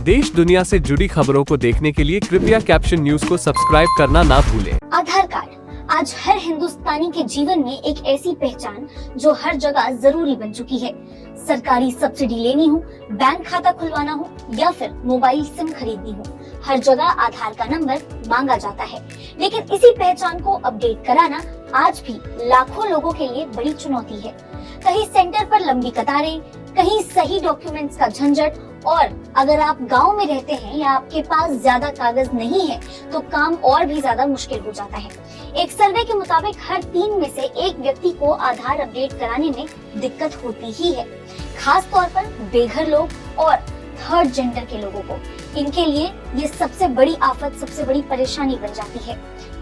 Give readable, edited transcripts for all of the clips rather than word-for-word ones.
देश दुनिया से जुड़ी खबरों को देखने के लिए कृपया कैप्शन न्यूज को सब्सक्राइब करना ना भूलें। आधार कार्ड आज हर हिंदुस्तानी के जीवन में एक ऐसी पहचान जो हर जगह जरूरी बन चुकी है। सरकारी सब्सिडी लेनी हो, बैंक खाता खुलवाना हो या फिर मोबाइल सिम खरीदनी हो, हर जगह आधार का नंबर मांगा जाता है। लेकिन इसी पहचान को अपडेट कराना आज भी लाखों लोगों के लिए बड़ी चुनौती है। कहीं सेंटर पर लंबी कतारें, कहीं सही डॉक्यूमेंट्स का झंझट, और अगर आप गांव में रहते हैं या आपके पास ज्यादा कागज नहीं है तो काम और भी ज्यादा मुश्किल हो जाता है। एक सर्वे के मुताबिक हर 3 में से 1 व्यक्ति को आधार अपडेट कराने में दिक्कत होती ही है, खास तौर पर बेघर लोग और थर्ड जेंडर के लोगों को। इनके लिए ये सबसे बड़ी आफत, सबसे बड़ी परेशानी बन जाती है,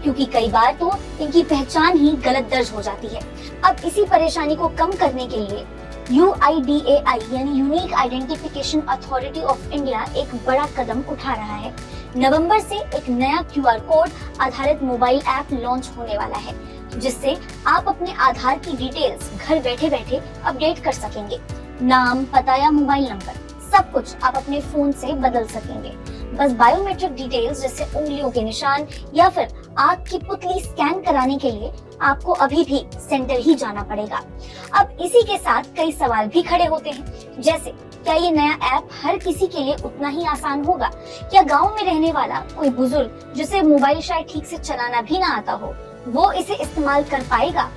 क्योंकि कई बार तो इनकी पहचान ही गलत दर्ज हो जाती है। अब इसी परेशानी को कम करने के लिए UIDAI यानी unique identification authority of India एक बड़ा कदम उठा रहा है। नवंबर से एक नया QR कोड आधारित मोबाइल ऐप लॉन्च होने वाला है, जिससे आप अपने आधार की डिटेल्स घर बैठे बैठे अपडेट कर सकेंगे। नाम, पता या मोबाइल नंबर सब कुछ आप अपने फोन से बदल सकेंगे। बस बायोमेट्रिक डिटेल्स जैसे उंगलियों के निशान या फिर आंख की पुतली स्कैन कराने के लिए आपको अभी भी सेंटर ही जाना पड़ेगा। अब इसी के साथ कई सवाल भी खड़े होते हैं, जैसे क्या ये नया ऐप हर किसी के लिए उतना ही आसान होगा? क्या गांव में रहने वाला कोई बुजुर्ग जिसे मोबाइल शायद ठीक से चलाना भी ना आता हो, वो इसे इस्तेमाल कर पाएगा?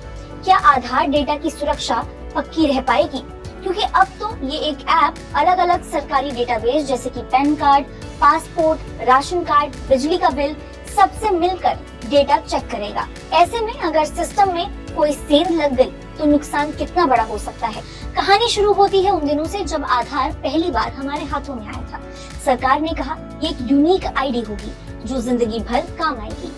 क्या आधार डेटा की सुरक्षा पक्की रह पाएगी? क्योंकि अब तो ये एक ऐप अलग अलग सरकारी डेटाबेस जैसे कि pan card, passport, ration card, बिजली का बिल सबसे मिलकर डेटा चेक करेगा। ऐसे में अगर सिस्टम में कोई सेंध लग गई तो नुकसान कितना बड़ा हो सकता है। कहानी शुरू होती है उन दिनों से जब आधार पहली बार हमारे हाथों में आया था। सरकार ने कहा ये एक यूनिक आईडी होगी जो जिंदगी भर काम आएगी।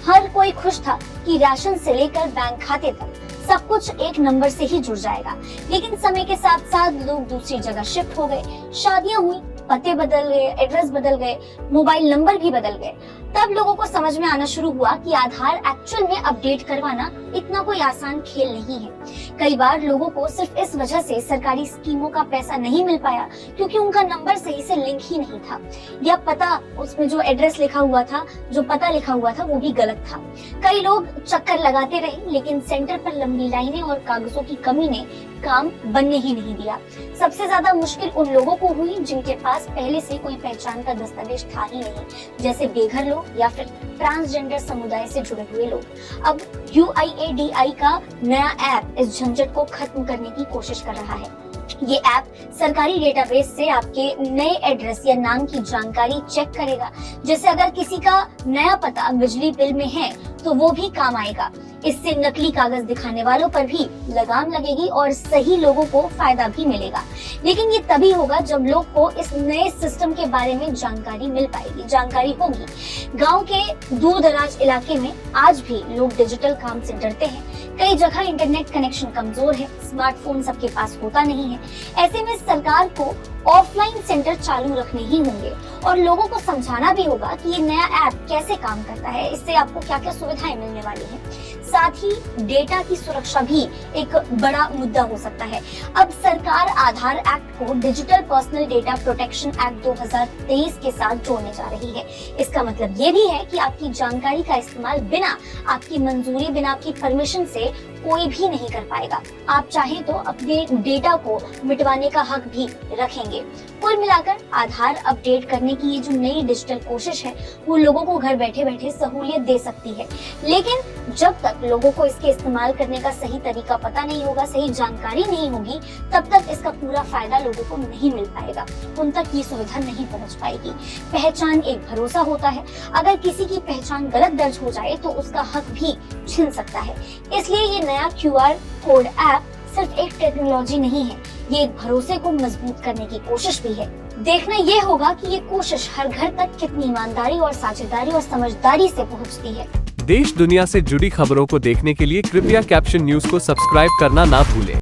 हर कोई खुश था कि राशन से लेकर बैंक खाते तक सब कुछ एक नंबर से ही जुड़ जाएगा। लेकिन समय के साथ साथ लोग दूसरी जगह शिफ्ट हो गए, शादियां हुई, पते बदल गए, एड्रेस बदल गए, मोबाइल नंबर भी बदल गए। तब लोगों को समझ में आना शुरू हुआ कि आधार एक्चुअल में अपडेट करवाना इतना कोई आसान खेल नहीं है। कई बार लोगों को सिर्फ इस वजह से सरकारी स्कीमों का पैसा नहीं मिल पाया क्योंकि उनका नंबर सही से लिंक ही नहीं था, या पता, उसमें जो एड्रेस लिखा हुआ था, जो पता लिखा हुआ था, वो भी गलत था। कई लोग चक्कर लगाते रहे, लेकिन सेंटर पर लंबी लाइनें और कागजों की कमी ने काम बनने ही नहीं दिया। सबसे ज्यादा मुश्किल उन लोगों को हुई जिनके पास पहले से कोई पहचान का दस्तावेज था ही नहीं, जैसे बेघर लोग या फिर ट्रांसजेंडर समुदाय से जुड़े हुए लोग। अब UIDAI का नया ऐप इस झंझट को खत्म करने की कोशिश कर रहा है। ये ऐप सरकारी डेटाबेस से आपके नए एड्रेस या नाम की जानकारी चेक करेगा, जैसे अगर किसी का नया पता बिजली बिल में है तो वो भी काम आएगा। इससे नकली कागज दिखाने वालों पर भी लगाम लगेगी और सही लोगों को फायदा भी मिलेगा। लेकिन ये तभी होगा जब लोग को इस नए सिस्टम के बारे में जानकारी मिल पाएगी, जानकारी होगी। गांव के दूर दराज इलाके में आज भी लोग डिजिटल काम से डरते हैं। कई जगह इंटरनेट कनेक्शन कमजोर है, स्मार्टफोन सबके पास होता नहीं है। ऐसे में सरकार को ऑफलाइन सेंटर चालू रखने ही होंगे और लोगों को समझाना भी होगा कि ये नया ऐप कैसे काम करता है, इससे आपको क्या क्या सुविधाएं मिलने वाली हैं। साथ ही डेटा की सुरक्षा भी एक बड़ा मुद्दा हो सकता है। अब सरकार आधार एक्ट को digital personal data protection act 2023 के साथ जोड़ने जा रही है। इसका मतलब ये भी है कि आपकी जानकारी का इस्तेमाल बिना आपकी मंजूरी, बिना आपकी परमिशन से कोई भी नहीं कर पाएगा। आप चाहे तो अपने डेटा को मिटवाने का हक भी रखेंगे। कुल मिलाकर आधार अपडेट करने की ये जो नई डिजिटल कोशिश है वो लोगों को घर बैठे बैठे सहूलियत दे सकती है, लेकिन जब तक लोगों को इसके इस्तेमाल करने का सही तरीका पता नहीं होगा, सही जानकारी नहीं होगी, तब तक इसका पूरा फायदा लोगों को नहीं मिल पाएगा, उन तक ये सुविधा नहीं पहुंच पाएगी। पहचान एक भरोसा होता है, अगर किसी की पहचान गलत दर्ज हो जाए तो उसका हक भी छिन सकता है। इसलिए ये नया QR कोड ऐप सिर्फ एक टेक्नोलॉजी नहीं है, ये एक भरोसे को मजबूत करने की कोशिश भी है। देखना ये होगा कि ये कोशिश हर घर तक कितनी ईमानदारी और साझेदारी और समझदारी से पहुंचती है। देश दुनिया से जुड़ी खबरों को देखने के लिए कृपया कैप्शन न्यूज को सब्सक्राइब करना ना भूलें।